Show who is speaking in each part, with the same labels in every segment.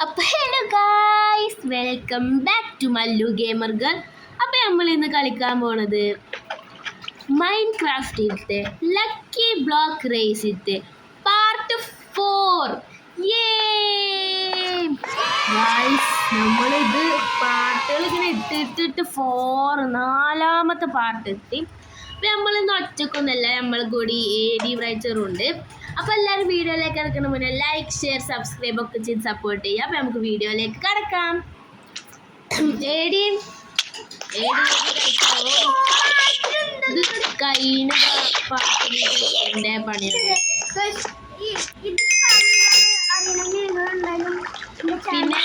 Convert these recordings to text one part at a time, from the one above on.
Speaker 1: അപ്പോൾ hello guys, welcome back to Mallu gamer girl. അപ്പോൾ നമ്മൾ ഇന്ന് കളിക്കാൻ പോണത് മൈൻക്രാഫ്റ്റിലത്തെ ലക്കി ബ്ലോക്ക് റേസിലത്തെ പാർട്ട് 4. ഗായ്സ്, നമ്മളിത് പാർട്ടുകൾ ഇങ്ങനെ ഇട്ടിട്ട് 4 പാർട്ട് എത്തി. അപ്പോൾ നമ്മളിന്ന് ഒറ്റക്കൊന്നല്ല, നമ്മൾ കൂടി AD റൈറ്ററുണ്ട്. അപ്പോൾ എല്ലാവരും വീഡിയോയിലേക്ക് കിടക്കുന്ന മുന്നേ ലൈക്ക്, ഷെയർ, സബ്സ്ക്രൈബ് ഒക്കെ ചെയ്ത് സപ്പോർട്ട് ചെയ്യുക. അപ്പോൾ നമുക്ക് വീഡിയോയിലേക്ക് കിടക്കാം. കഴിഞ്ഞ പാട്ടിൻ്റെ പണിയാണ്. പിന്നെ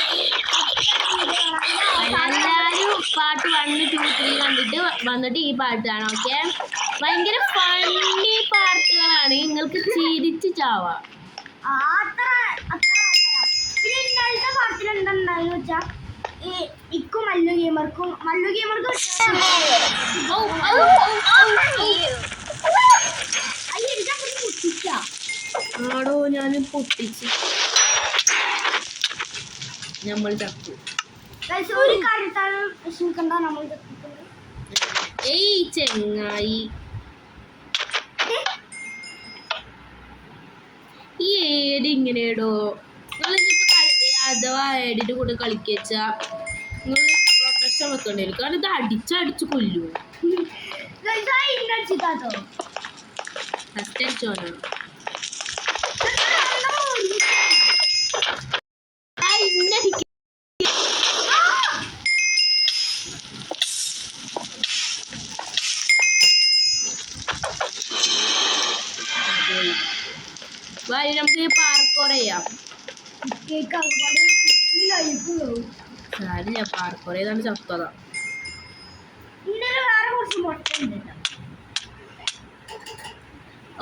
Speaker 1: എല്ലാവരും പാട്ട് 1, 2, 3 കണ്ടിട്ട് വന്നിട്ട് ഈ പാട്ട് കാണാം. ഓക്കെ, ഭയങ്കര ഫണ്ണി പാട്ടുകളാണ്, നിങ്ങൾക്ക് ചിരിച്ച് ചാവാം.
Speaker 2: പാട്ടിലെന്താന്ന് വെച്ചാ മല്ലു ഗെയിമർക്കും
Speaker 1: ആടോ, ഞാൻ പൊട്ടിച്ച് നമ്മൾ ചത്തു.
Speaker 2: ഒരു കാര്യത്താണ് വിഷമിക്കണ്ട, നമ്മൾ
Speaker 1: ഏയ് ചെങ്ങായി, ഈ ഏടി ഇങ്ങനെയാടോ. നിങ്ങളിപ്പോ അഥവാ ഏടിന്റെ കൂടെ കളിക്കാ നിങ്ങൾ പ്രൊട്ടക്ഷൻ വെക്കേണ്ടി വരും, കാരണം ഇത് അടിച്ചടിച്ച് കൊല്ലൂ. ഫസ്റ്റ് അടിച്ചോനാ നമുക്ക് പാർക്കോർ ചെയ്യാം. സാരില്ല, പാർക്കോർ ചെയ്താണ് ചത്തതാ.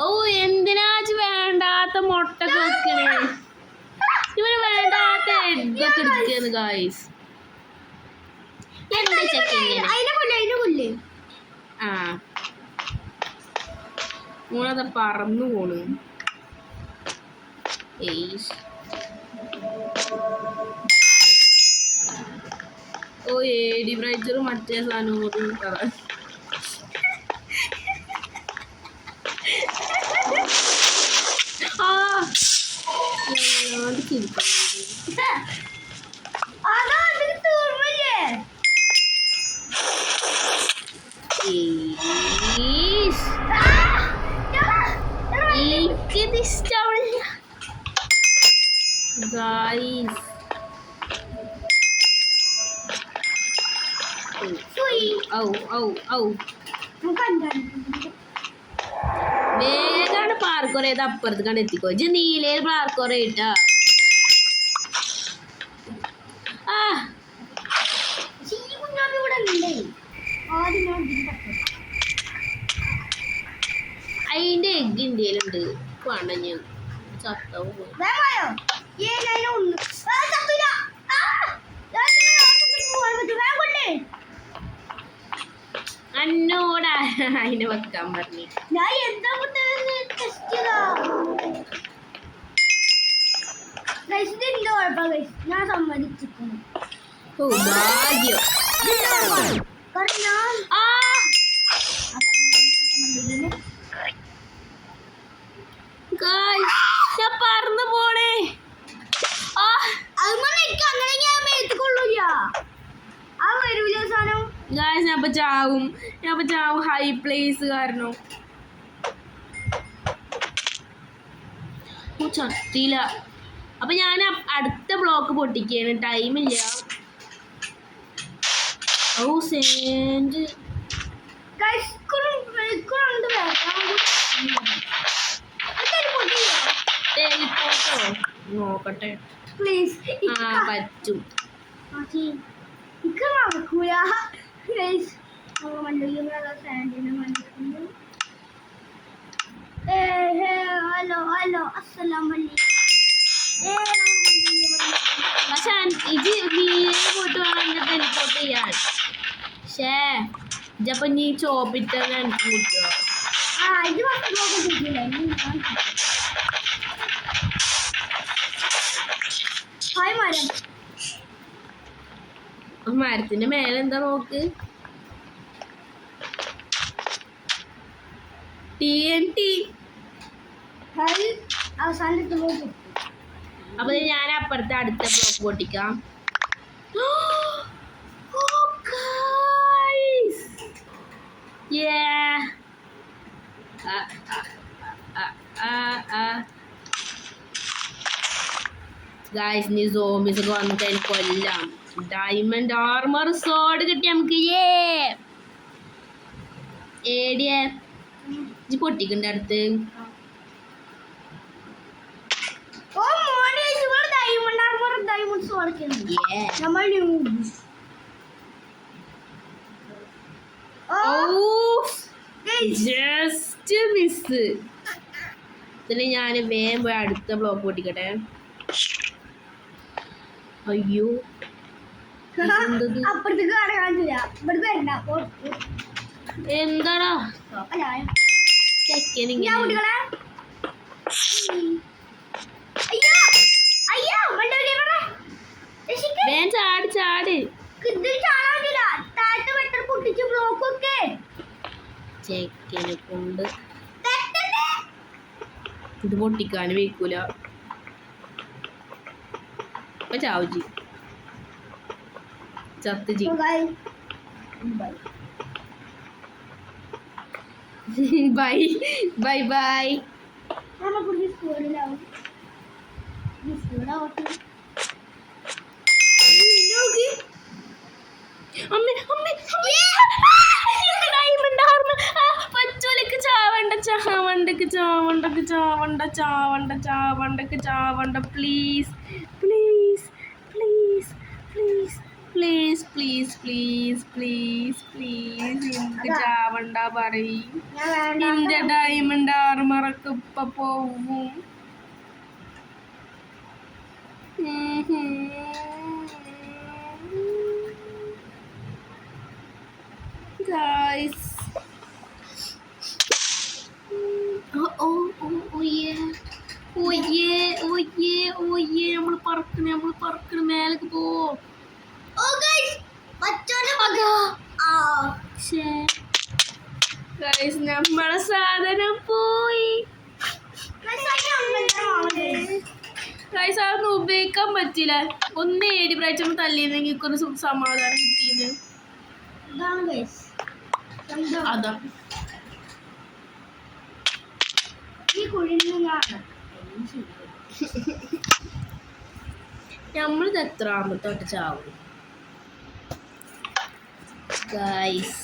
Speaker 1: ഓ, എന്തിനാച്ച് വേണ്ടാത്ത മുട്ട വെക്കണേ, ഇവന് വേണ്ടാത്ത എഗ്ഗൊക്കെ എടുക്കുന്നു ഗായ്സ്. എന്താ ചെക്കിങ്ങനെ? ആ, മൂന്നത പറന്നു പോണു. ഓ, AD റൈറ്റർ മറ്റേ സാധനോട് എനിക്കിതിഷ്ടമില്ല ഗായ്സ്. വേഗാണ് പാർക്കോർ ചെയ്ത് അപ്പുറത്ത് കണ്ട് എത്തിക്കോ. ഇജ്ജ് നീലയിൽ പാർക്കോർ ചെയ്തിട്ടാ. അതിന്റെ എഗ് ഇന്ത്യയിലുണ്ട്. വേണ്ട, ഞാൻ ചത്തവും അന്നോടാ അതിനെ വെക്കാൻ പറഞ്ഞു.
Speaker 2: ഞാൻ സമ്മതിച്ചിരിക്കുന്നു.
Speaker 1: ഓ ഭാഗ്യം. ഞാൻ പറന്നു പോണേ. ഞാൻ ചാവും ഹൈ പ്ലേസ് കാരണം. ചത്തില്ല. അപ്പൊ ഞാൻ അടുത്ത ബ്ലോക്ക് പൊട്ടിക്കാണ്, ടൈമില്ല. ഓ, സെന്റ് നോക്കട്ടെ.
Speaker 2: പ്ലീസ്.
Speaker 1: പറ്റും. പക്ഷെ ഇത് പോയിട്ട് വേണം എന്നെ ടെലിപ്പോർട്ട് ചെയ്യാൻ. പക്ഷേ ഇതപ്പൊ നീ ചോപ്പിട്ടാണ് എനിക്ക് കിട്ടുക.
Speaker 2: ഹായ് മരം.
Speaker 1: മരത്തിന്റെ മേലെ എന്താ നോക്ക്. TNT.
Speaker 2: ഹായ് അവസാനത്തെ നോക്ക്.
Speaker 1: അപ്പൊ ഞാൻ അപ്പുറത്തെ അടുത്ത ബ്ലോക്ക് പൊട്ടിക്കാം. ഗായ്സ് നീ സോംബീസ് ഒക്കെ വന്നിട്ട് എനിക്ക് കൊല്ലാം. ഡയമണ്ട് ആർമർ സോഡ് കിട്ടി നമുക്ക്. ഏടിയ പൊട്ടിക്കണ്ട അടുത്ത്.
Speaker 2: ഓ മോനെ ഇവൾ ഡയമണ്ട് ആർമർ ഡയമണ്ട് സോഡ് ചെയ്യുന്നു. നമ്മൾ
Speaker 1: ജസ്റ്റ് മിസ്. ഇതില് ഞാൻ വേഗം പോയി അടുത്ത ബ്ലോക്ക് പൊട്ടിക്കട്ടെ. അയ്യോ
Speaker 2: അപ്പുറത്തേക്ക് കാണില്ല. ഇവിടേക്ക് വരണ്ട.
Speaker 1: എന്താടാ വേഗം ചാട് ചാട്. ചെക്കനെ കൊണ്ട് ഇത് പൊട്ടിക്കാനും വെക്കൂല. ഇപ്പൊ ചാവുജി ചത്തുജി. Bye bye bye. പച്ചോലക്ക് ചാവണ്ടക്ക് ചാവണ്ടക്ക് ചാവണ്ട ചാവണ്ട ചാവണ്ടക്ക് ചാവണ്ട. Please please please please please please please please please എനിക്ക് ചാവണ്ട പറയും. നിന്റെ ഡയമണ്ട് ആർമറൊക്കെ ഇപ്പൊ പോവും. ഗായ്സ് നമ്മള് പറക്കണ മേലേക്ക് പോ. നമ്മളെ സാധനം പോയി. അതൊന്നും ഉപയോഗിക്കാൻ പറ്റില്ല. ഒന്ന് ഏടി പ്രാവശ്യം തല്ലിയെന്നെങ്കിൽ ഒരു സമാധാനം കിട്ടിയത്. അതാ നമ്മളിത് എത്രാമത്തോട്ട് ചാവും ഗൈസ്.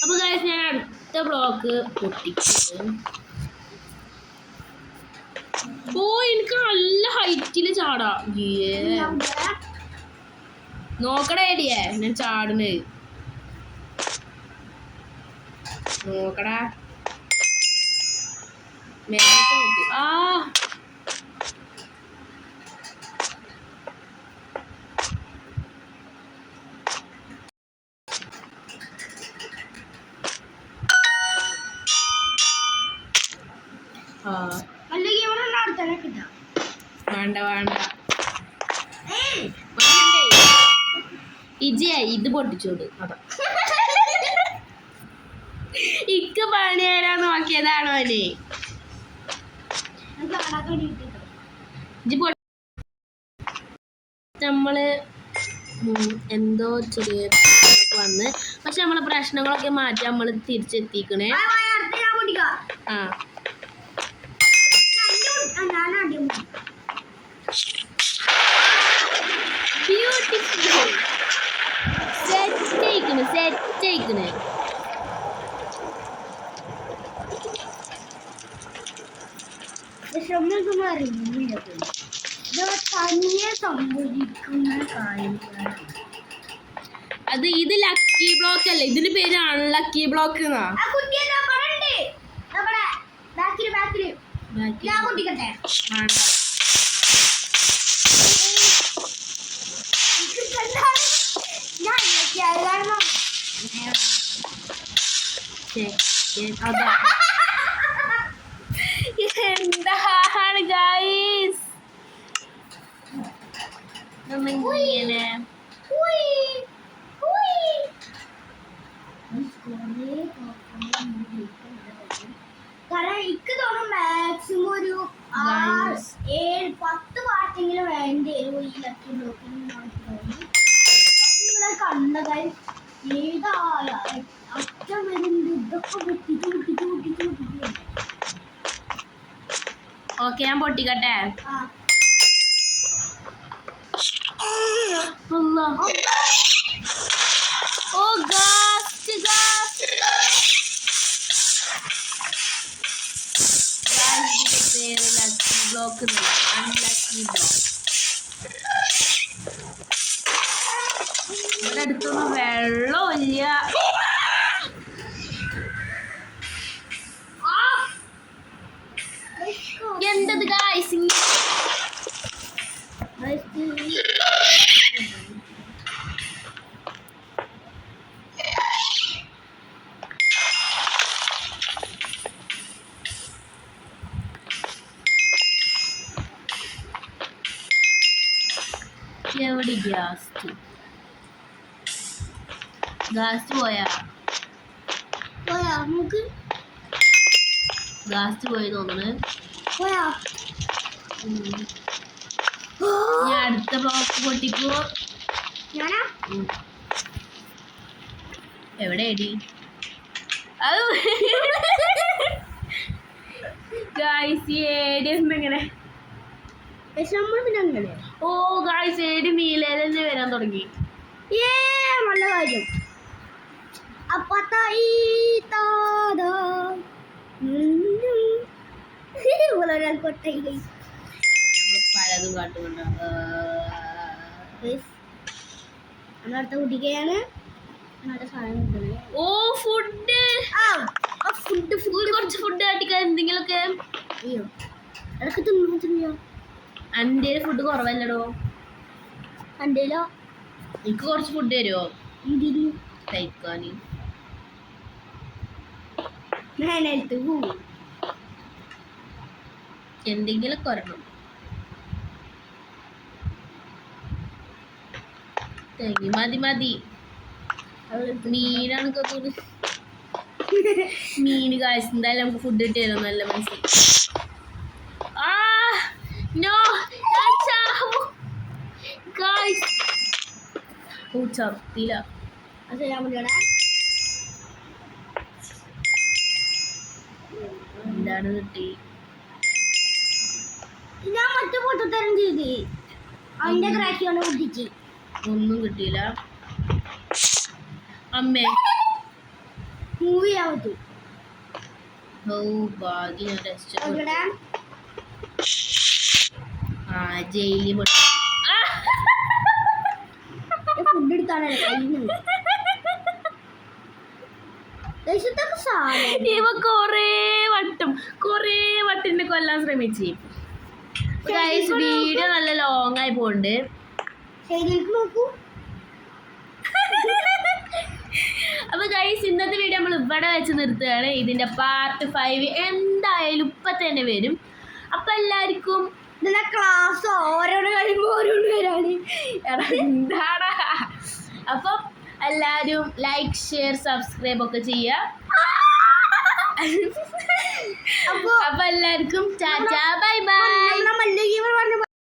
Speaker 1: അപ്പൊ ഗൈസ് ഞാൻ അടുത്ത ബ്ലോക്ക് പൊട്ടിക്കും. ഓ എനിക്ക് നല്ല ഹൈറ്റില് ചാടാ. നോക്കടാ ഏടിയേ ഞാൻ ചാടുന്നത് നോക്കടാ. മേലേക്ക് നോക്ക്. വേണ്ട വേണ്ട ഇജേ ഇത് പൊട്ടിച്ചോട്. അതാ ഇക്ക പണി തരാൻ നോക്കിയതാണോ അല്ലേ. നമ്മള് എന്തോ ചെറിയ വന്ന് പക്ഷെ നമ്മളെ പ്രശ്നങ്ങളൊക്കെ മാറ്റി നമ്മള് തിരിച്ചെത്തിക്കണേ. ആ ബ്യൂട്ടിഫുൾ സെറ്റ് ആയിക്കണ്. അത് ഇത് ലക്കി ബ്ലോക്ക് അല്ലേ, ഇതിന്റെ പേര് അൺലക്കി ബ്ലോക്ക് എന്നാ. അതാ എന്താണ് ഗൈസ് ഇങ്ങനെ
Speaker 2: കാരണം എനിക്ക് തോന്നുന്നു മാക്സിമം ഒരു 6-7-10 പാട്ടെങ്കിലും വേണ്ടി വരും ഈ ലക്കി ബ്ലോക്കിൽ നിങ്ങളെ കണ്ടതായി ഏതായ അറ്റം വരുന്നത് ഇതൊക്കെ പൊട്ടിച്ച്
Speaker 1: ഓക്കെ ഞാൻ പൊട്ടിക്കട്ടെ
Speaker 2: ആ
Speaker 1: അല്ലാ. ഓ ഗാസ്റ്റ് ലക്കി ബ്ലോക്ക് അൺലക്കി ബ്ലോക്ക്. ഇവിടെ അടുത്തൊന്നും വെള്ളമില്ല. എന്തത് ഗായ്സ് എവിടെ ഗാസ്റ്റ് പോയാ
Speaker 2: നമുക്ക്
Speaker 1: ഗാസ്റ്റ് പോയി തോന്നുന്നു.
Speaker 2: പോയാ
Speaker 1: ഞാൻ അടുത്ത ബ്ലോക്ക് പൊട്ടിക്കോ.
Speaker 2: ഞാനാ
Speaker 1: എവിടെ എടി ഗായ്സ് ഏടി എന്തെങ്ങനെ
Speaker 2: അങ്ങനെ
Speaker 1: ഓ ഗായ്സ് ഏടി നീലയിൽ തന്നെ വരാൻ തുടങ്ങി.
Speaker 2: നല്ല കാര്യം
Speaker 1: നമ്മള് പലതും കാട്ടുകൊണ്ടാണ്.
Speaker 2: അടുത്ത കുട്ടിക്കാണ്
Speaker 1: ഓ ഫുഡ് കുറച്ച് ഫുഡ് കാട്ടിക്കാൻ എന്തെങ്കിലുമൊക്കെ.
Speaker 2: അയ്യോ അതൊക്കെ തിന്നോ
Speaker 1: എൻ്റെ ഫുഡ് കുറവല്ലടോ.
Speaker 2: എന്തേലോ
Speaker 1: എനിക്ക് കുറച്ച് ഫുഡ് തരുമോ കഴിക്കാൻ? എന്തെങ്കിലും കുറണം. മതി മീനാണ് മീൻ കാശ് എന്തായാലും നമുക്ക് ഫുഡ് കിട്ടിയാലോ നല്ല മനസ്സിൽ. ചത്തില്ല. എന്താണ് കിട്ടി?
Speaker 2: ഞാൻ മറ്റേ പൊട്ടത്തരം ചെയ്ത് അതിന്റെ ക്രാക്കിയാണ് കുട്ടിച്ച്
Speaker 1: ഒന്നും കിട്ടിയില്ല. അമ്മേ
Speaker 2: മൂവി ആവത്തു.
Speaker 1: ഓ ഭാഗ്യം ജയിലിൽ
Speaker 2: ഫുഡ് എടുക്കാനല്ലേ
Speaker 1: ഇവ കൊറേ വട്ടം എന്നെ കൊല്ലാൻ ശ്രമിച്ചു. വീഡിയോ നല്ല ലോങ് ആയി പോണ്ട്.
Speaker 2: നോക്കൂ.
Speaker 1: അപ്പൊ ഗൈസ് ഇന്നത്തെ വീഡിയോ നമ്മൾ ഇവിടെ വെച്ച് നിർത്തുകയാണ്. ഇതിന്റെ പാർട്ട് 5 എന്തായാലും ഇപ്പൊ തന്നെ വരും. അപ്പൊ എല്ലാവർക്കും
Speaker 2: ഇതിന്റെ ക്ലാസ് ഓരോന്ന് കഴിയുമ്പോ ഓരോന്ന് വരാണ്.
Speaker 1: എന്താണ്? അപ്പം എല്ലാവരും ലൈക്ക് ഷെയർ സബ്സ്ക്രൈബ് ഒക്കെ ചെയ്യുക. അപ്പൊ എല്ലാവർക്കും ടാറ്റാ ബൈ.